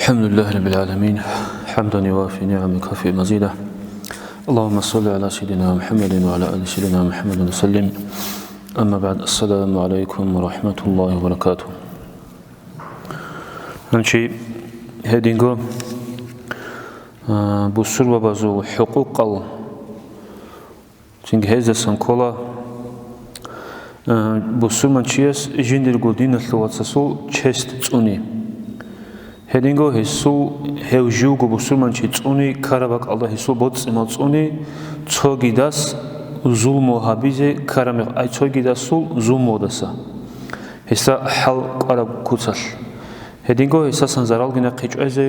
الحمد لله رب العالمين حمدا يوافي نعمك في مزيده اللهم صل على سيدنا محمد وعلى آل سيدنا محمد وسلم أما بعد السلام عليكم ورحمة الله وبركاته هنشي هدينغو بسر وبازو حقوق تنگ هزا سنكولا بسر منشيس جندر قدين اللواتساسو چست توني هدينغو هسو هوجوغو بسر منشي توني كاراباك الله هسو بوتس اما توني تشوغي داس ظلمو حبيزي كاراميق اي تشوغي داسو ظلمو داسا هسا حل قرب كوتسال هدينغو هسا سنزارال گنا قيچوزي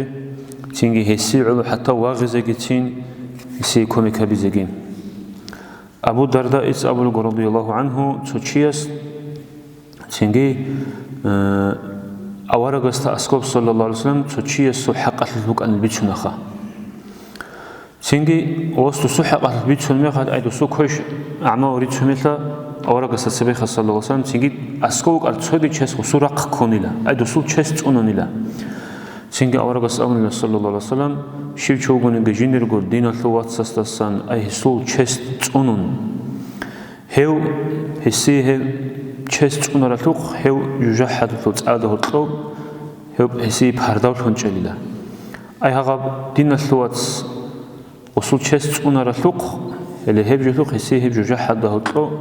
تنگي هسي علو حتى واغزي گتين هسي كوميكا بيزيگين أبو الدرداء أبو رضي الله عنه تشيس تنجي أورغست أسكوب صلى الله عليه وسلم تشيس حق البوك أن البيت نخا تنجي وسط حق البيت نخا أيدو سوكش أعمى وريد شميلا أورغست سبيخ صلى الله عليه وسلم تنجي أسكوك أرتشودي تشيس وسورق كونيلا أيدو سو تشيس تونونيلا تنجي أورغست أمن صلى الله عليه وسلم شيء شوغون جينير غور دين اللوات سستان أي سول چست تونون هيو هسي هيو چست تونراتوق هيو يجحد توت عاده طلب هيو هسي بارداو تونچليلا أي هغاب دين اللوات وسول چست تونراتوق اللي هيو جلوق هسي هيو يجحد ده طلب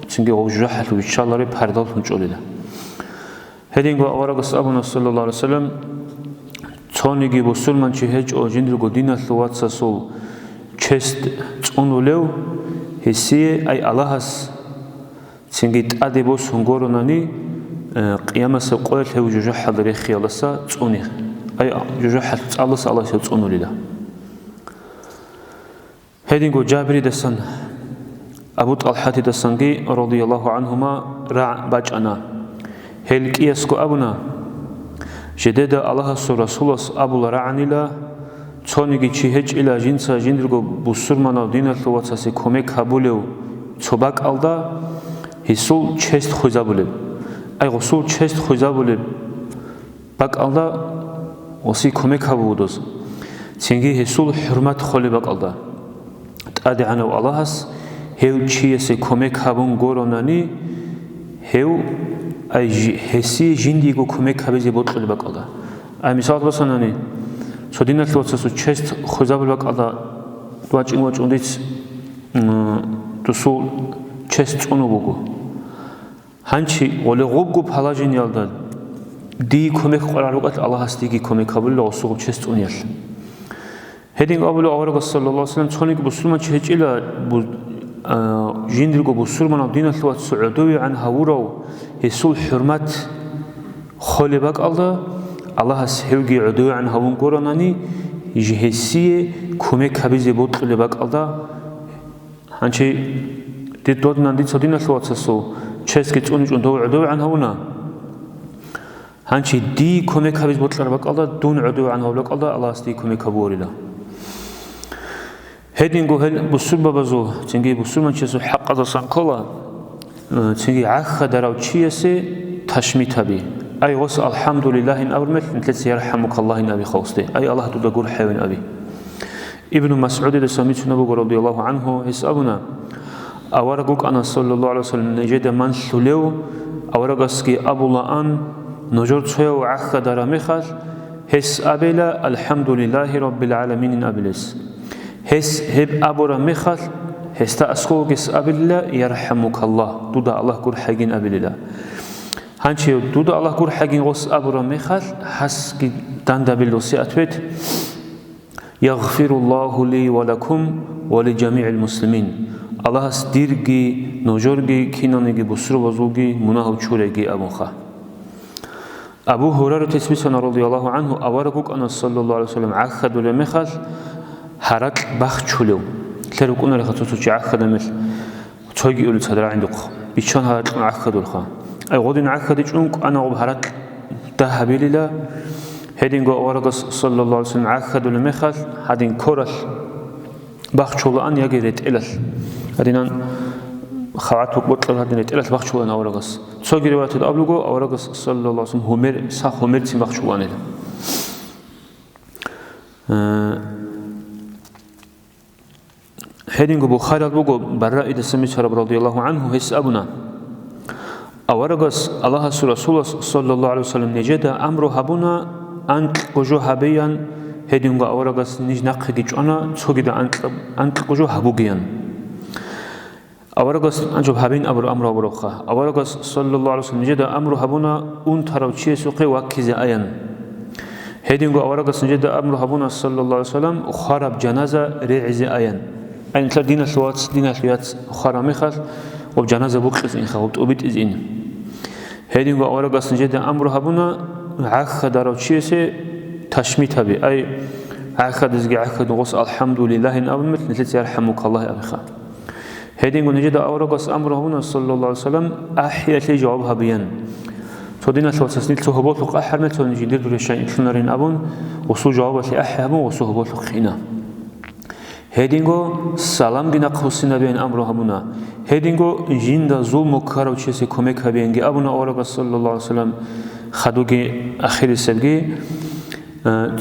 تنجي هو يجحد إن شاء الله بارداو تونچليلا هدينغو أورغس أبونا صلى الله عليه وسلم تونيجي بسولمان شهج أو جندر قدينا ثوات سول چست تونولو هسي أي اللهس تنجيت أديبوس هنغوروناني قيامة سقول هو جوجح حضري خيالسا توني أي جوجح الله الله تونولي لا هدينغو جابري دسان أبو طلحة دسانجي رضي الله عنهما راع باجانا هل كيسكو أبونا جدد الله رسول أبو رعنيلا تونيجي چهج إلى جنسا جندرغو بسرمانا دين الثواتساسي كوميك هابولو تباك ألدا هسول چست خوزابولو أي غسول چست خوزابولو باك ألدا وسي كوميك هابودوز تنجي هسول حرمت خولي باك ألدا تأدي عنو اللهس هيو چيسي كوميك هابون غوروناني هيو أي هسي جنديغو كوميك هابيزي بوتقل باك ألدا أي مثال بساناني سودين الثواتساسو چست خوزابول باك ألدا دواجين واجونديت تسول چست چونو بوغو هانچي ولي غوغو پالاجين يالدا دي كوميك قرار وقت الله هستيگي كوميك هابول لغسوغو چست چونيال هدين أبولو أورغ صلى الله عليه وسلم تخونيك بسلمان چهج إلا جندرغو بسلمان دين الثواتسو عدوي عن هاورو هسول حرمت خولي باك ألدا الله هسهوغي عدوي عن هاون قراناني جهسي كوميك هابيزي بوتقل باك ألدا هانشي دي دودنا دي صدين الثواتسو چسكي تونيج اندو عدوي عن هاونا هانشي دي كوميك هابيز بوتقل باك ألدا دون عدوي عن هاون باك ألدا الله هستي كوميك هابوري لا هيدينغو هل بسول بابازو تنجي بسول منشيسو حق دا سانكولا تنجي عخا دراو چيسي تشميتابي أي غس الحمد لله إن أول مثل نتلت يرحمك الله إن أبي خوستي أي الله تدقور حيوان أبي ابن مسعود لساميت نبو رضي الله عنه هسأبنا أورقك أنا صلى الله عليه وسلم نجد من ثلو أورقسكي أبو لأن نجر تشيو عخا درا مخال هس أبلا الحمد لله رب العالمين إن أبلس هس هب أبورا مخال هستا أسكوك هس أبلا يرحمك الله دودا الله كور حاجين أبلا هانشي دودا الله كور حاجين غس أبورا مخال حس كي داندا بلوسي أتويت يغفر الله لي ولكم ولجميع المسلمين الله سديرجي نوجورجي كينانيجي بسرو وزوجي مناهو تشوريجي أبوخا أبو هريرة تسميسنا رضي الله عنه أورقك أنا صلى الله عليه وسلم عخد ولمخال حرك بخ چولو تلرك أنا لخطوتو عخد مل تيجي يقول تصدر عندك بيشان هرك عخد والخا أي غدين عخد يجونك أنا وبهرك ذهب لله هدين جو أورغس صلى الله عليه وسلم عخد ولمخال هدين كورل بخ چولو أن يجريت إلال هدين خواتو بطل هدين إلال بخ چولو أنا أورغس تيجي رواية الأبلغو أورغس صلى الله عليه وسلم همير سا همير تيم بخ چولو أنا هدينغو بخاري بوغو براء دسمي شرب رضي الله عنه هس أبنا أورغس الله رسول صلى الله عليه وسلم نجد أمر هبنا أنت قجو هبيان هدينغو أورغس نج نقيج أنا تسوجد أنت قجو هبوجيان أورغس أنجب هبين أمر أبروخا أورغس صلى الله عليه وسلم نجد أمر هبنا أنت روتشي سوقي وكيز أيان هدينغو أورغس نجد أمر هبنا صلى الله عليه وسلم خرب جنازة رعز أيان أين تلا دين الثوات خرامي خال وبجنازة بوقت إن خاوت أبيت إزين هيدين وأورغاس نجد أمر هبونا عخ داروتشيسه تشميت هبي أي عخ دزجي عخ نغص الحمد لله إن أول مثل نتلت يرحمك الله أبخا هيدين نجد أورغاس أمر هبونا صلى الله عليه وسلم أحيا لي جوابها بيان تودينا الثوات سنيل تهبوت لق أحر مثل نجد درشين تنارين أبون وصو جوابات لأحيا هبون وصو هبوت لق خينا هدينغو سلام دينا قوسنا بين أمره هبونا هدينغو جندا ظلم وكارو تشيسي كوميك هبينغي أبونا أورغا صلى الله عليه وسلم خدوغي أخير السبغي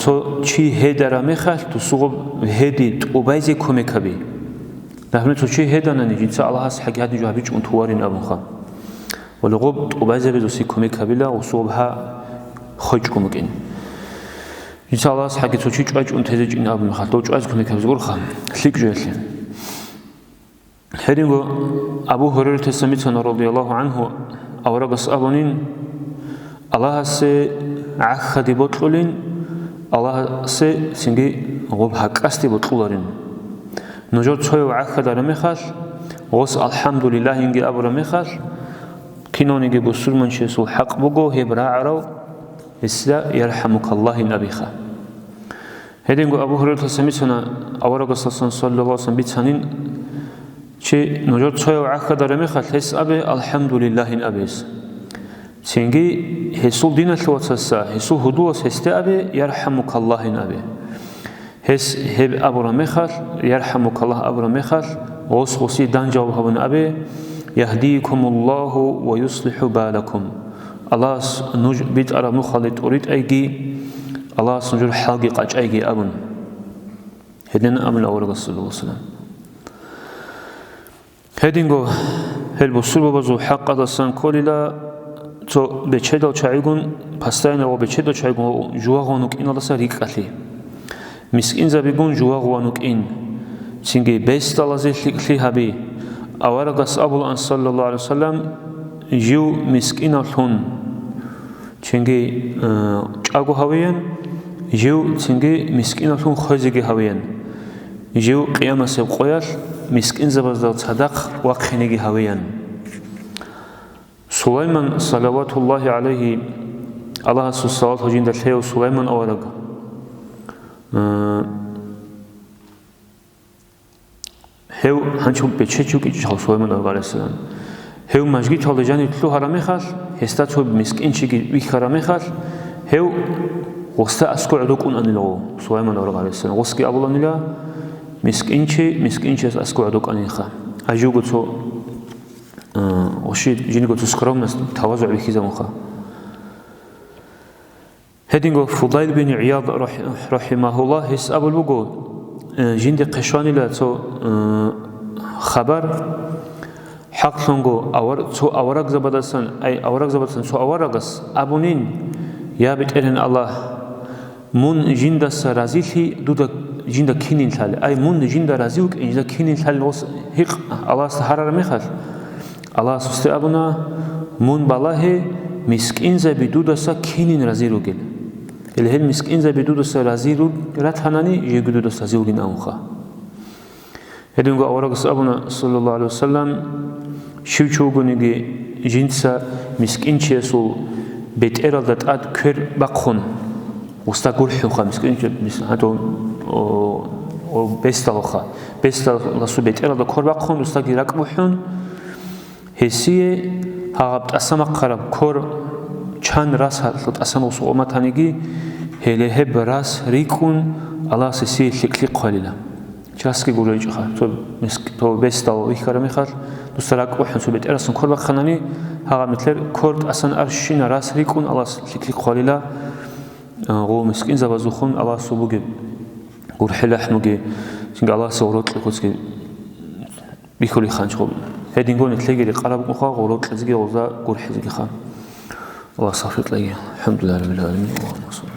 تو چي هدرا مخال تو سوغب هدي تقوبايزي كوميك هبي نحن تو چي هدانا نجي تسا الله هس حقي هدي جوابيج انتوارين أبوخا ولغب تقوبايزي بزوسي كوميك هبيلا وسوغبها خوش كوميكين إن شاء الله حاجة توجيه أج أنت هذا جين أبو مخال توجيه أج كم يكمل زور خام خليك جالسين هذينغو أبو هريرة سميتنا رضي الله عنه أورغس أبونين الله سي عخدي بطلين الله سي سنجي غوب حكاستي بطلورين نجور شوي عخد رمخال غوس الحمد لله إنجي أبو رمخال كنون إنجي بسر من شيء حق بقو هبرا عرو إسلا يرحمك الله نبيخا هدينغو أبو هريرة سميتنا أورغس صلى الله عليه وسلم بيتسانين شيء نجور شوي عخد رمخال هس أبي الحمد لله نبيس سنجي هسول دين الواتسا هسول هدوس هست أبي يرحمك الله نبي هس هب أبو رمخال يرحمك الله أبو رمخال وصوصي دانجاو هبن أبي يهديكم الله ويصلح بالكم الله نج بيت أرى مخالط أريد أيجي الله سنجر حاجي قاج أيجي أبن هدنا أمن الأول صلى الله عليه وسلم هدينغو هل بسول ببزو حق دستان كللا تو بچه‌دال چایگون پستاین و بچه‌دال چایگون جوانوک این الله سریک قلی مسکین زبیگون جوانوک این چنگی بیست الله زیلی هبی آورگاس ابو الان صلی الله علیه وسلم جو مسکیناتون چنگی چاگو هویان جو چنگی مسکیناتون خوزیگی هویان جو قیام سب قیال مسکین زبردال صدق وقتنیگی هویان سليمان صلوات الله عليه الله الصلاة وجند الحيو سليمان أورق هو هنشوف بتشجوك إيش سليمان أورق عليه السلام هو مجد حال جاني تلو هرمي خال هستات هو مسكين شيء بيك هرمي خال هو وسط أسكو عدوك أن أنيلو سليمان أورق عليه السلام وسكي أبو أنيلا مسكين شيء أسكو عدوك أنيخا أجوك تو وشيء جينيكو تسكرامنس تواضع بكذا مخا هدينغو فضيل بن عياض رحمه الله هس أبو الوجو جيند قشاني لا تو خبر حق لونغو تو أورق زبادسن أي أورق زبادسن تو أورقس أبونين يا بترن الله من جيند سرازيلي دودا جيند كينين ثال أي من جيند رازيوك جيند كينين ثال هيق الله سهرر مخال الله سبحانه أبونا من بالله مسكين زبي دودسا كينين رزيروجل اللي هل مسكين زبي دودسا رزيرو راتهاناني يجدو دودسا زيوجين أمخا هدونغو أورغس أبونا صلى الله عليه وسلم شو شوغونيجي جنسا مسكين شيسو بيت إرادة أد كر بقون وستقول حوخا مسكين هاتو أو بيستالوخا بيستالوخا بيت إرادة كر بقون وستقول ركبوحون هسيه هابت أسمع قرب كور چند راس هات أسمع وصومات هنيجي هله براس ريكون الله سيسي لكلي قليلا جاسكي قولي جخا تو بيستاو ويكرمي خال دوستراك وحن سو بيت أرسن كور بخناني هذا مثل كورت أسن أرشين راس ريكون الله لكلي قليلا هو مسكين زبازوخون الله سبوج قرحلة حمقي سنق الله سورات لخوسك بيكولي خانش خوب هادين قولنا تلاقي لي قرب مخا غورات لزقي غوزا قرح زقي خان الله صافي تلاقي الحمد لله رب العالمين اللهم صل